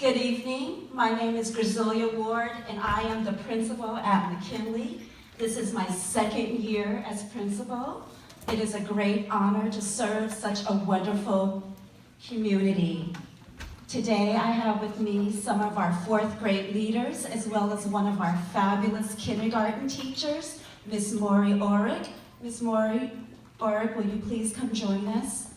Good evening. My name is Grizelia Ward, and I am the principal at McKinley. This is my second year as principal. It is a great honor to serve such a wonderful community. Today, I have with me some of our fourth grade leaders, as well as one of our fabulous kindergarten teachers, Miss Maury Orrick. Miss Maury Orrick, will you please come join us?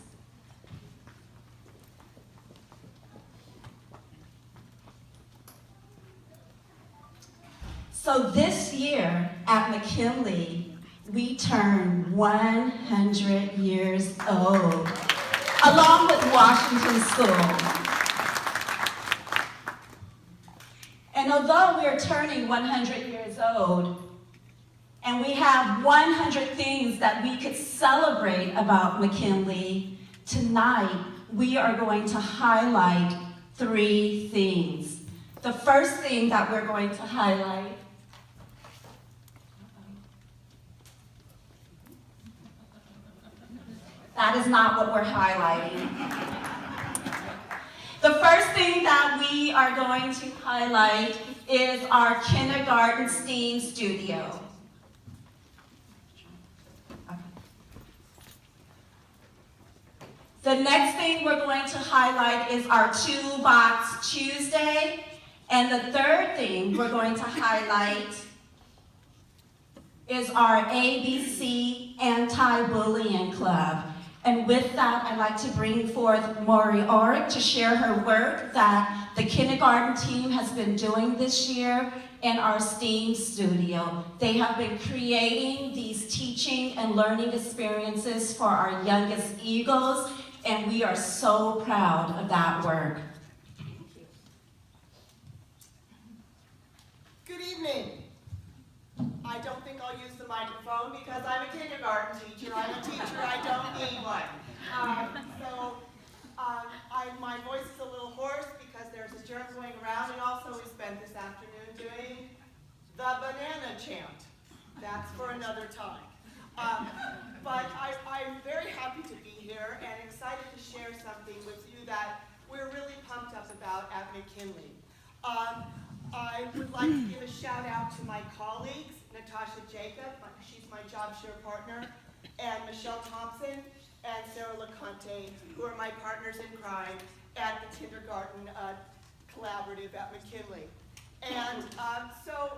So this year at McKinley, we turn 100 years old, along with Washington School. And although we're turning 100 years old, and we have 100 things that we could celebrate about McKinley, tonight we are going to highlight 3 things. The first thing that we're going to highlight that is not what we're highlighting. The first thing that we are going to highlight is our kindergarten STEAM studio. The next thing we're going to highlight is our Toolbox Tuesday. And the third thing we're going to highlight is our ABC Anti-Bullying Club. And with that, I'd like to bring forth Maury Orrick to share her work that the kindergarten team has been doing this year in our STEAM studio. They have been creating these teaching and learning experiences for our youngest Eagles, and we are so proud of that work. Good evening. I don't think I'll use the microphone because I'm a kindergarten teacher. I'm a teacher, I don't need one. My voice is a little hoarse because there's a germ going around, and also we spent this afternoon doing the banana chant. That's for another time. But I'm very happy to be here and excited to share something with you that we're really pumped up about at McKinley. I would like to give a shout out to my colleagues, Natasha Jacob, she's my job share partner, and Michelle Thompson and Sarah LeConte, who are my partners in crime at the kindergarten collaborative at McKinley. And so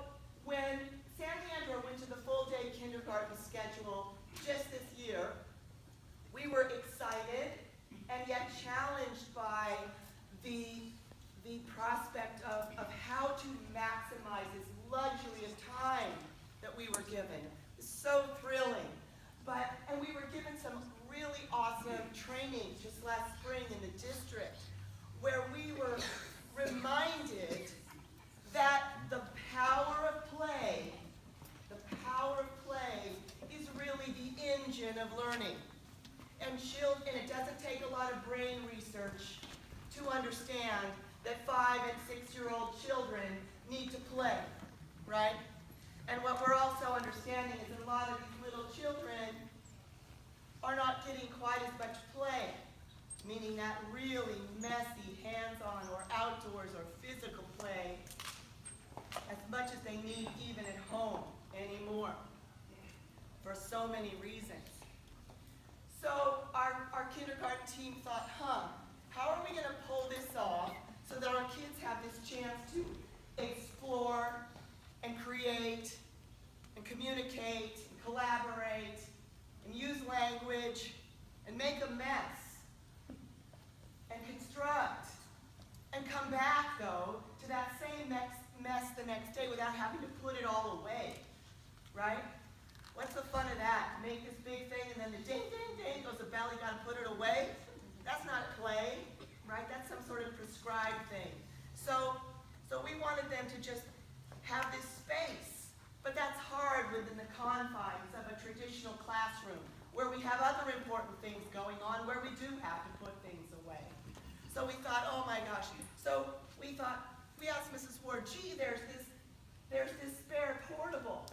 when San Leandro went to the full-day kindergarten schedule just this year, we were excited and yet challenged by the prospect of how to maximize this luxury of time that we were given. It's so thrilling. And we were given some really awesome training just last spring in the district where we were reminded that the power of play is really the engine of learning. And it doesn't take a lot of brain research to understand that 5- and 6-year-old children need to play, right? And what we're also understanding is that a lot of these little children are not getting quite as much play, meaning that really messy, hands-on or outdoors or physical play as much as they need even at home anymore for so many reasons. So our kindergarten team thought, how are we going to pull this off so that our kids have this chance to explore and create and communicate and collaborate and use language and make a mess and construct and come back, though, to that same mess the next day without having to put it all away, right? What's the fun of that? Make this big thing and then the ding, ding, ding goes the bell, you gotta put it away? That's not play, right? That's some sort of prescribed thing. So we wanted them to just have this space, but that's hard within the confines of a traditional classroom where we have other important things going on, where we do have to put things away. So we thought, oh my gosh. So we asked Mrs. Ward, gee, there's this spare portable.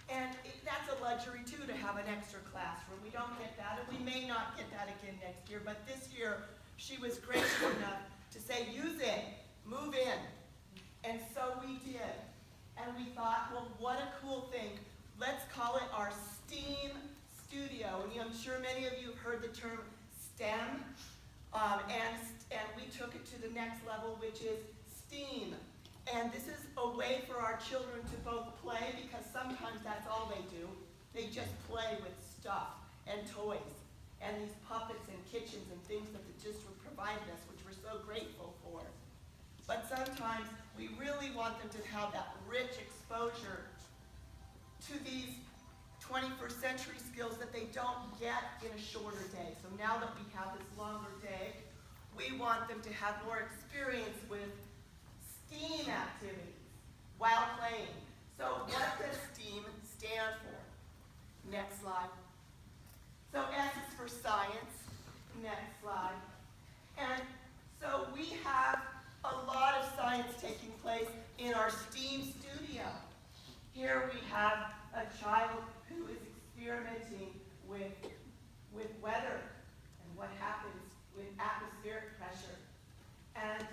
And that's a luxury too, to have an extra classroom. We don't get that, and we may not get that again next year, but this year she was gracious enough to say, use it. move in. And so we did. And we thought, well, what a cool thing. Let's call it our STEAM studio. And I'm sure many of you have heard the term STEM. And we took it to the next level, which is STEAM. And this is a way for our children to both play, because sometimes that's all they do. They just play with stuff and toys and these puppets and kitchens and things that the district provided us, which we're so grateful for. But sometimes we really want them to have that rich exposure to these 21st century skills that they don't get in a shorter day. So now that we have this longer day, we want them to have more experience with STEAM activities while playing. So what does STEAM stand for? Next slide. So S is for science. Next slide. And so we have a lot of science taking place in our STEAM studio. Here we have a child who is experimenting with weather and what happens with atmospheric pressure. And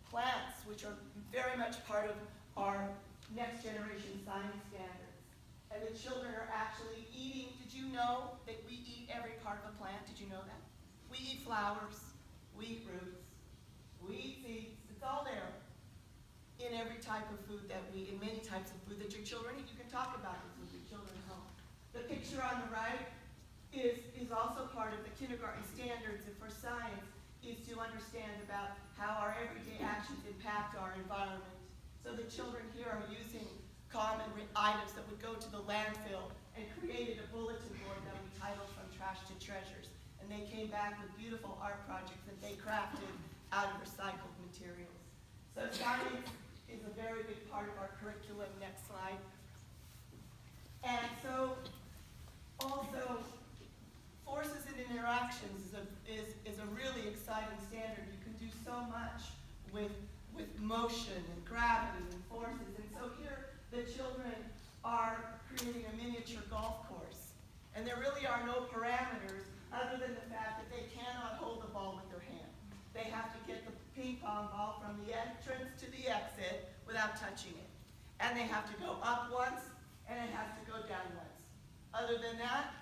plants, which are very much part of our next generation science standards. And the children are actually eating. Did you know that we eat every part of a plant? Did you know that? We eat flowers, we eat roots, we eat seeds. It's all there in every type of food that in many types of food that your children eat. You can talk about this with your children at home. The picture on the right is also part of the kindergarten standards for science, is to understand about how our everyday actions impact our environment. So the children here are using common items that would go to the landfill and created a bulletin board that we titled From Trash to Treasures. And they came back with beautiful art projects that they crafted out of recycled materials. So science is a very big part of our curriculum. Next slide. And so also, forces and interactions is a really exciting standard. You can do so much with motion and gravity and forces. And so here, the children are creating a miniature golf course. And there really are no parameters other than the fact that they cannot hold the ball with their hand. They have to get the ping pong ball from the entrance to the exit without touching it. And they have to go up once, and it has to go down once. Other than that,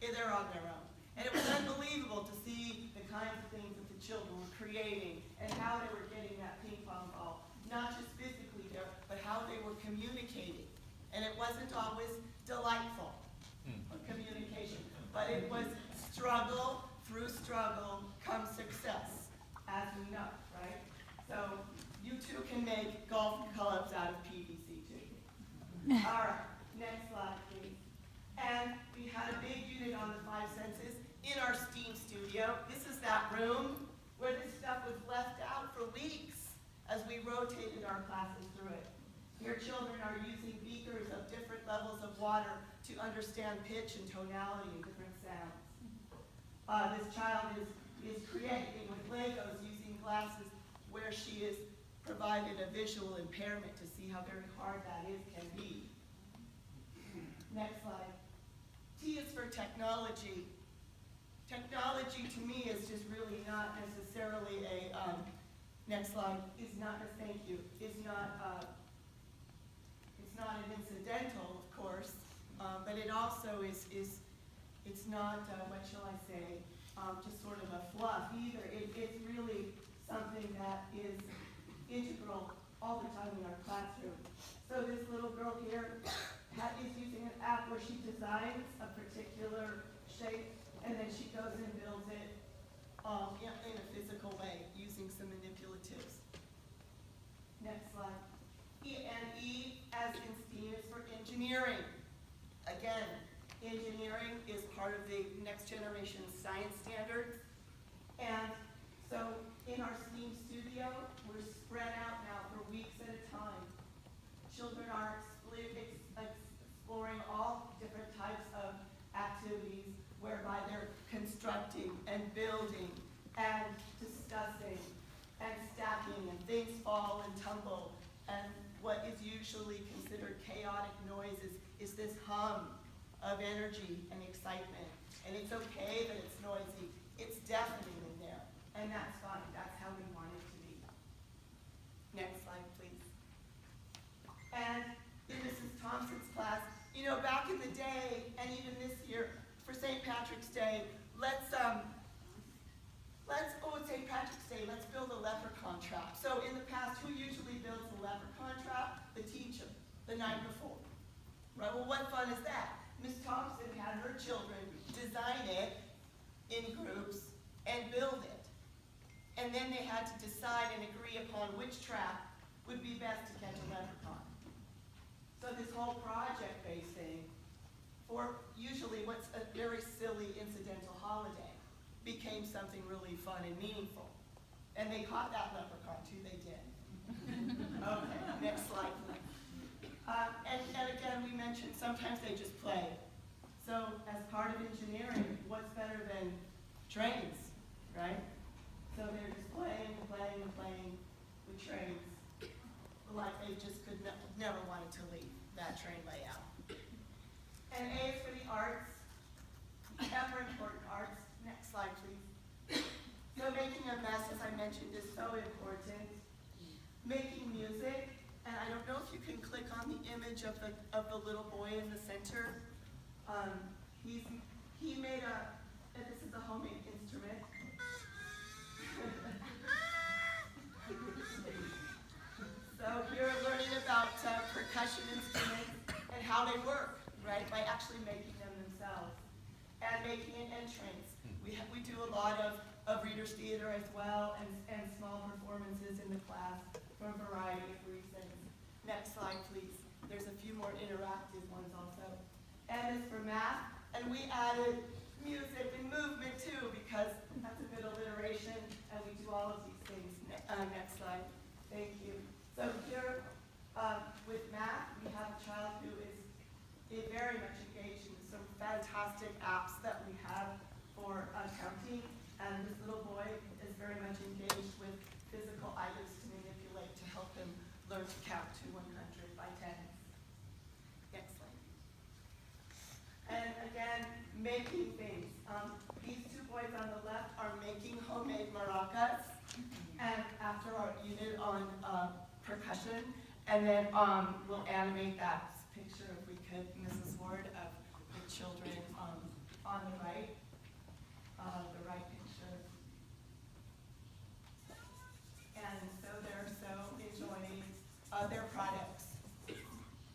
they're on their own. And it was unbelievable to see the kinds of things that the children were creating and how they were getting that ping pong ball, not just physically there, but how they were communicating. And it wasn't always delightful communication, but it was struggle. Through struggle comes success, as we know, right? So you too can make golf clubs out of PVC too. All right, next slide, please. And we had a big unit on the 5 senses in our STEAM studio. This is that room where this stuff was left out for weeks as we rotated our classes through it. Your children are using beakers of different levels of water to understand pitch and tonality and different sounds. This child is creating with Legos using glasses where she is provided a visual impairment to see how very hard that can be. Next slide. T is for technology. Technology to me is just really not necessarily next slide, is not it's not an incidental, of course, but it also it's not, what shall I say, just sort of a fluff either. It's really something that is integral all the time in our classroom. So this little girl here is using an app where she designs a particular shape, and then she goes and builds it in a physical way using some manipulatives. Next slide. E, as in STEAM, is for engineering. Again, engineering is part of the next generation science standards. And so in our STEAM studio, we're spread out now for weeks at a time. Children are exploring all different types of activities whereby they're constructing and building and discussing and stacking, and things fall and tumble. And what is usually considered chaotic noise is this hum of energy and excitement. And it's okay that it's noisy. It's deafening in there. And that's fine. That's how we want it to be. St. Patrick's Day, it's St. Patrick's Day, let's build a leprechaun trap. So in the past, who usually builds the leprechaun trap? The teacher, the night before. Right, well, what fun is that? Miss Thompson had her children design it in groups and build it. And then they had to decide and agree upon which trap would be best to catch a leprechaun. So this whole project-based thing, for usually what's a very silly incidental holiday, became something really fun and meaningful. And they caught that leprechaun too, they did. Okay, next slide, please. And again, we mentioned sometimes they just play. So as part of engineering, what's better than trains, right? So they're just playing with trains. Like they just could never wanted to leave that train layout. And A is for the arts. F are important arts. Next slide, please. So making a mess, as I mentioned, is so important. Making music, and I don't know if you can click on the image of the little boy in the center. He made this is a homemade instrument. So you're learning about percussion instruments and how they work, right? By actually making them themselves and making an entrance. We do a lot of readers theater as well and small performances in the class for a variety of reasons. Next slide, please. There's a few more interactive ones also. M is for math, and we added music and movement too because that's a good alliteration, and we do all of these things. Next slide. Thank you. So here, with math, we have a child who is very much engaged in some fantastic apps that we have for counting, and this little boy is very much engaged with physical items to manipulate to help him learn to count to 100 by 10. Next slide. And again, making things. These two boys on the left are making homemade maracas, and after our unit on percussion, and then we'll animate that picture, if we could, Mrs. Ward, of the children on the right picture. And so they're so enjoying their products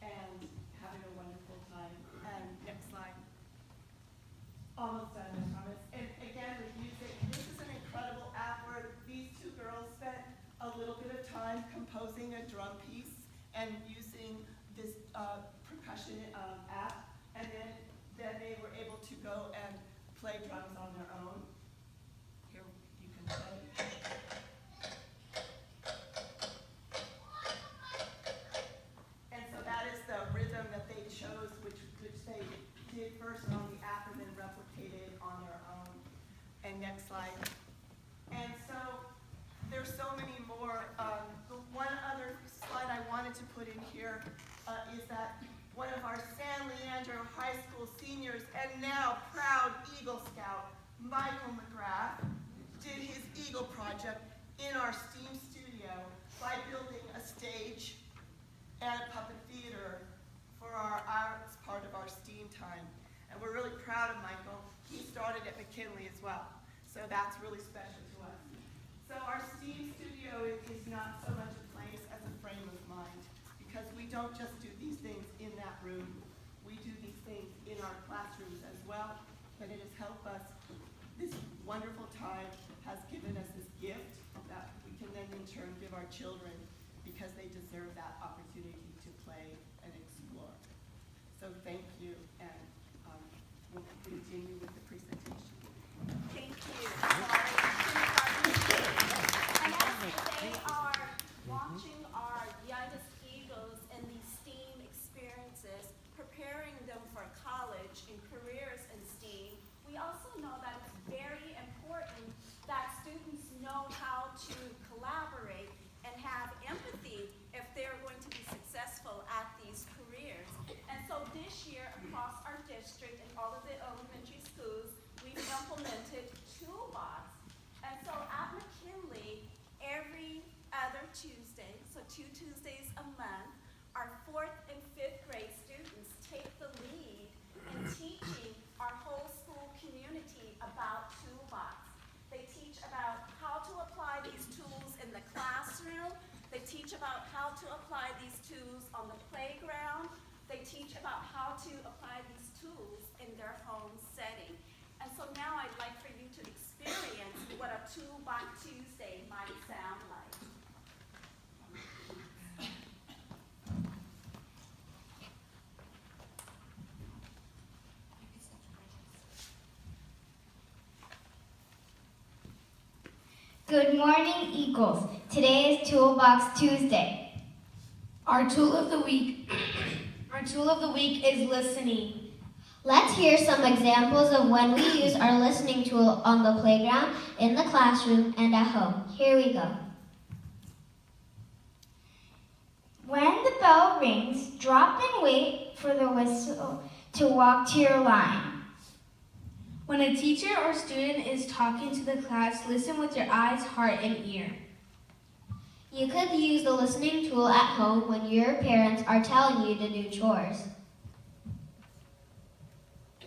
and having a wonderful time. And next slide. Almost done, I promise. And again, with music, this is an incredible app where these two girls spent a little bit of time composing a drum piece and using this percussion app, and then they were able to go and play drums on their own. Here you can play. And so that is the rhythm that they chose, which they did first on the app and then replicated on their own. And next slide. And so there's so many more. The one other slide I wanted to put in here is that one of our San Leandro High School seniors and now proud Eagle Scout, Michael McGrath, did his Eagle project in our STEAM studio by building a stage and a puppet theater for our arts part of our STEAM time. And we're really proud of Michael. He started at McKinley as well, so that's really special to us. So our STEAM studio is not so much a place as a frame of mind, because we don't just do these things in that room. We do these things in our classrooms as well, but it has helped us. This wonderful time has given us this gift that we can then in turn give our children, because they deserve that opportunity to play and explore. So thank you, and we'll continue with the presentation. Thank you. And as they are watching our youngest Eagles in these STEAM experiences, preparing them for college and careers in STEAM, we also know that it's very important that students know how to collaborate and have empathy if they're going to be successful at these careers. And so this year, across classroom. They teach about how to apply these tools on the playground. They teach about how to apply these tools in their home setting. And so now I'd like for you to experience what a Toolbox Tuesday might sound like. Good morning, Eagles. Today is Toolbox Tuesday. Our tool of the week is listening. Let's hear some examples of when we use our listening tool on the playground, in the classroom, and at home. Here we go. When the bell rings, drop and wait for the whistle to walk to your line. When a teacher or student is talking to the class, listen with your eyes, heart, and ear. You could use the listening tool at home when your parents are telling you to do chores.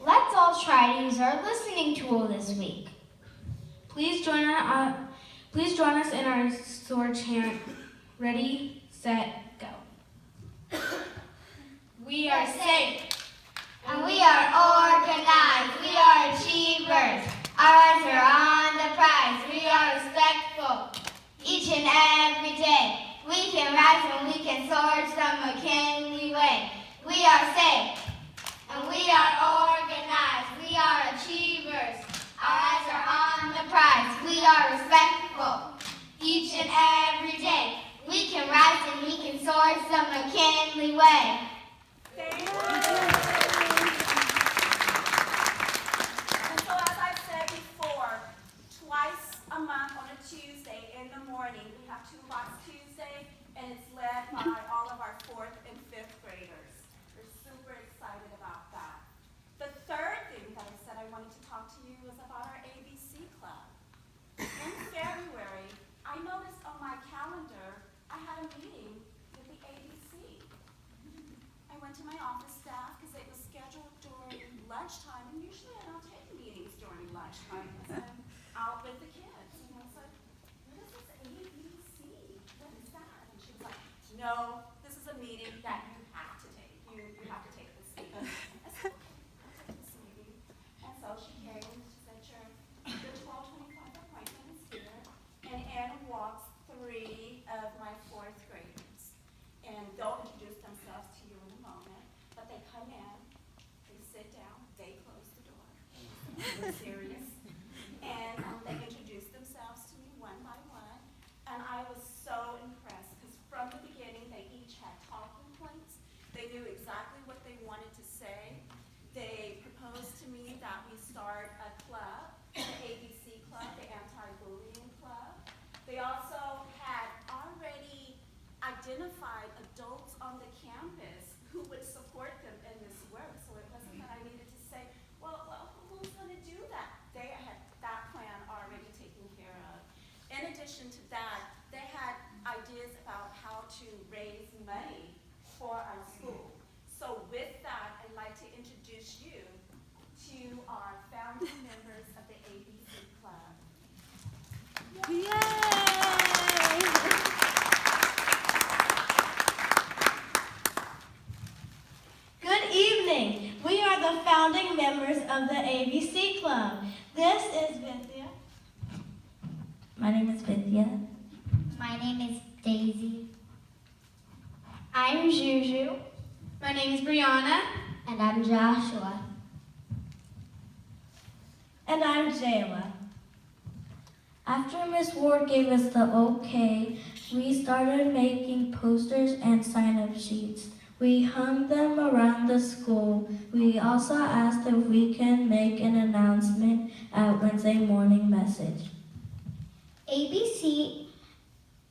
Let's all try to use our listening tool this week. Please join us in our sword chant. Ready, set, go. We are safe. And we are organized. We are achievers. Our eyes are on the prize. We are respectful. Each and every day, we can rise and we can soar some McKinley way. We are safe. And we are organized. We are achievers. Our eyes are on the prize. We are respectful. Each and every day, we can rise and we can soar some McKinley way. Thank you. And so as I've said before, twice a month on a Tuesday in the morning, we have Toolbox Tuesday, and it's led by all of our 4th and 5th graders. We're super excited about that. The third thing that I said I wanted to talk to you was about our ABC Club. In February, I noticed on my calendar I had a meeting with the ABC. I went to my office staff because it was scheduled during lunchtime, and usually I don't take meetings during lunchtime because I'm out with the kids. And I was like, what is this ABC? What is that? And she was like, no, this is a meeting that you have to take. You have to take this meeting. I said, okay, I'll take this meeting. And so she came, she said, sure, the 12:25 appointment is here, and Anna walks 3 of my 4th graders. And they'll introduce themselves to you in a moment, but they come in, they sit down, they close the door. We're serious. And they introduce themselves to me one by one, and I was so impressed because from the beginning they each had talking points. They knew exactly what they wanted to say. They proposed to me that we start a club, the ABC Club, the Anti-Bullying Club. They also had already identified adults on the campus who would support them in this work. So it wasn't that I needed to say, well, who's going to do that? They had that plan already taken care of. In addition to that, they had ideas about how to raise money for our school. So with that, I'd like to introduce you to our founding members of the ABC Club. Good evening. We are the founding members of the ABC Club. This is Vidya. My name is Vidya. My name is Daisy. I'm Juju. My name is Brianna. And I'm Joshua. And I'm Jayla. After Miss Ward gave us the okay, we started making posters and sign-up sheets. We hung them around the school. We also asked if we can make an announcement at Wednesday morning message. ABC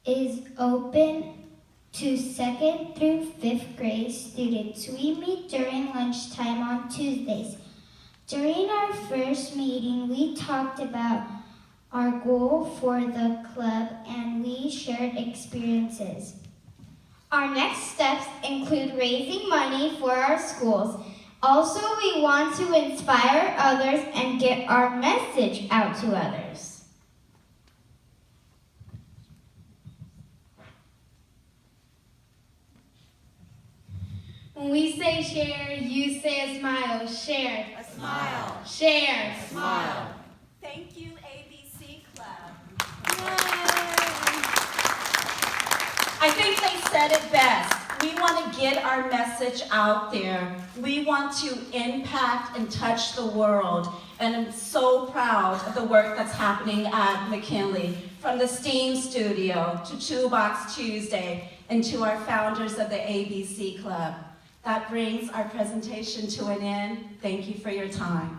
is open to 2nd through 5th grade students. We meet during lunchtime on Tuesdays. During our first meeting, we talked about our goal for the club and we shared experiences. Our next steps include raising money for our schools. Also, we want to inspire others and get our message out to others. When we say share, you say a smile. Share. A smile. Share. A smile. Thank you, ABC Club. I think they said it best. We want to get our message out there. We want to impact and touch the world. And I'm so proud of the work that's happening at McKinley, from the STEAM Studio to Toolbox Tuesday and to our founders of the ABC Club. That brings our presentation to an end. Thank you for your time.